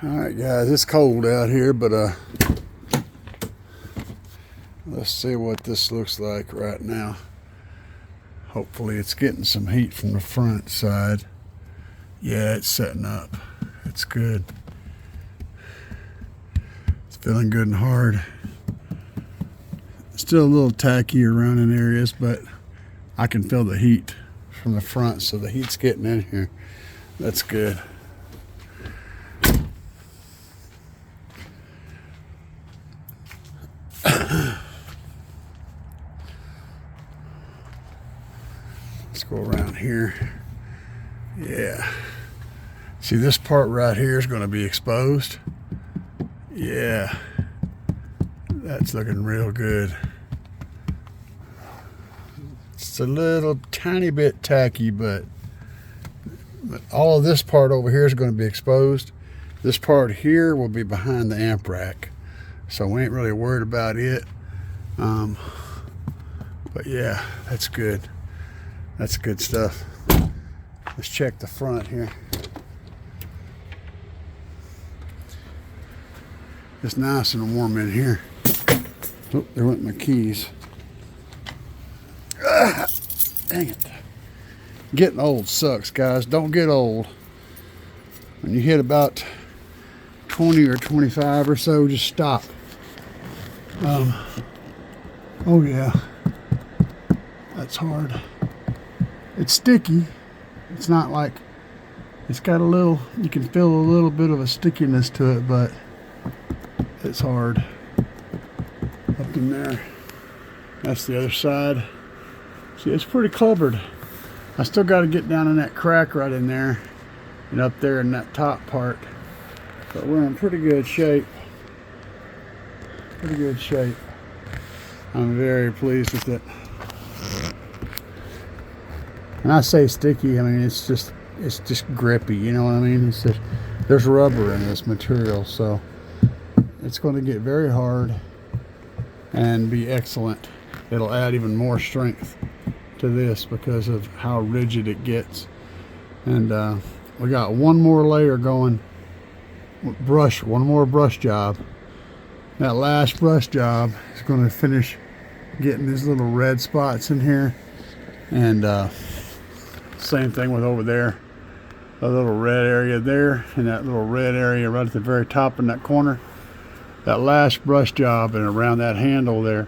Alright guys, it's cold out here, but let's see what this looks like right now. Hopefully it's getting some heat from the front side. Yeah, it's setting up. It's good. It's feeling good and hard. Still a little tacky around in areas, but I can feel the heat from the front, so the heat's getting in here. That's good. Let's go around here. Yeah. See, this part right here is going to be exposed. Yeah. That's looking real good. It's a little tiny bit tacky, but all of this part over here is going to be exposed. This part here will be behind the amp rack, so we ain't really worried about it. But yeah, that's good. That's good stuff. Let's check the front here. It's nice and warm in here. Oh, there went my keys. Ah, dang it. Getting old sucks, guys. Don't get old. When you hit about 20 or 25 or so, just stop. Oh yeah. That's hard. It's sticky. It's not like, it's got a little, you can feel a little bit of a stickiness to it, but it's hard. Up in there. That's the other side. See, it's pretty clubbered. I still got to get down in that crack right in there and up there in that top part. But we're in pretty good shape. Pretty good shape. I'm very pleased with it. And I say sticky, I mean it's just grippy, you know what I mean? It's just, there's rubber in this material, so it's going to get very hard and be excellent. It'll add even more strength to this because of how rigid it gets. And we got one more layer going. One more brush job. That last brush job is going to finish getting these little red spots in here. And same thing with over there. A little red area there, and that little red area right at the very top in that corner. That last brush job and around that handle there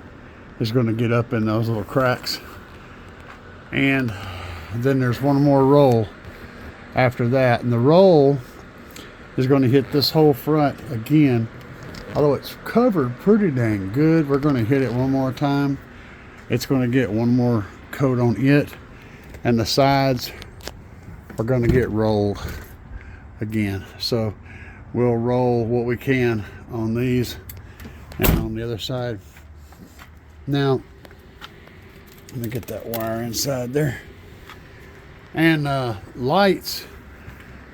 is going to get up in those little cracks. And then there's one more roll after that, and the roll is going to hit this whole front again. Although it's covered pretty dang good, we're going to hit it one more time. It's going to get one more coat on it, and the sides are going to get rolled again. So we'll roll what we can on these and on the other side. Now let me get that wire inside there. And lights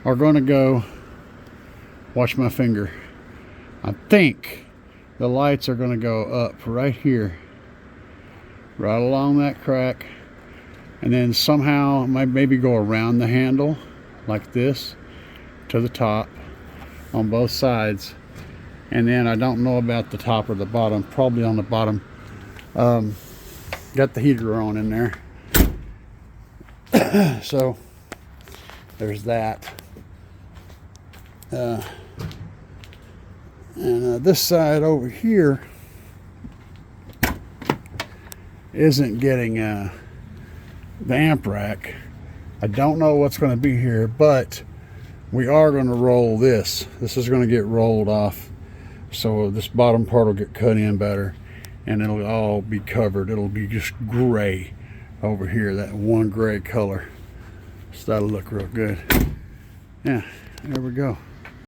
are going to go, watch my finger, I think the lights are going to go up right here, right along that crack, and then somehow maybe go around the handle like this to the top on both sides. And then I don't know about the top or the bottom, probably on the bottom. Got the heater on in there. So there's that. And this side over here isn't getting the amp rack. I don't know what's going to be here, but we are going to roll this. This is going to get rolled off, so this bottom part will get cut in better, and it'll all be covered. It'll be just gray over here, that one gray color. So that'll look real good. Yeah, there we go.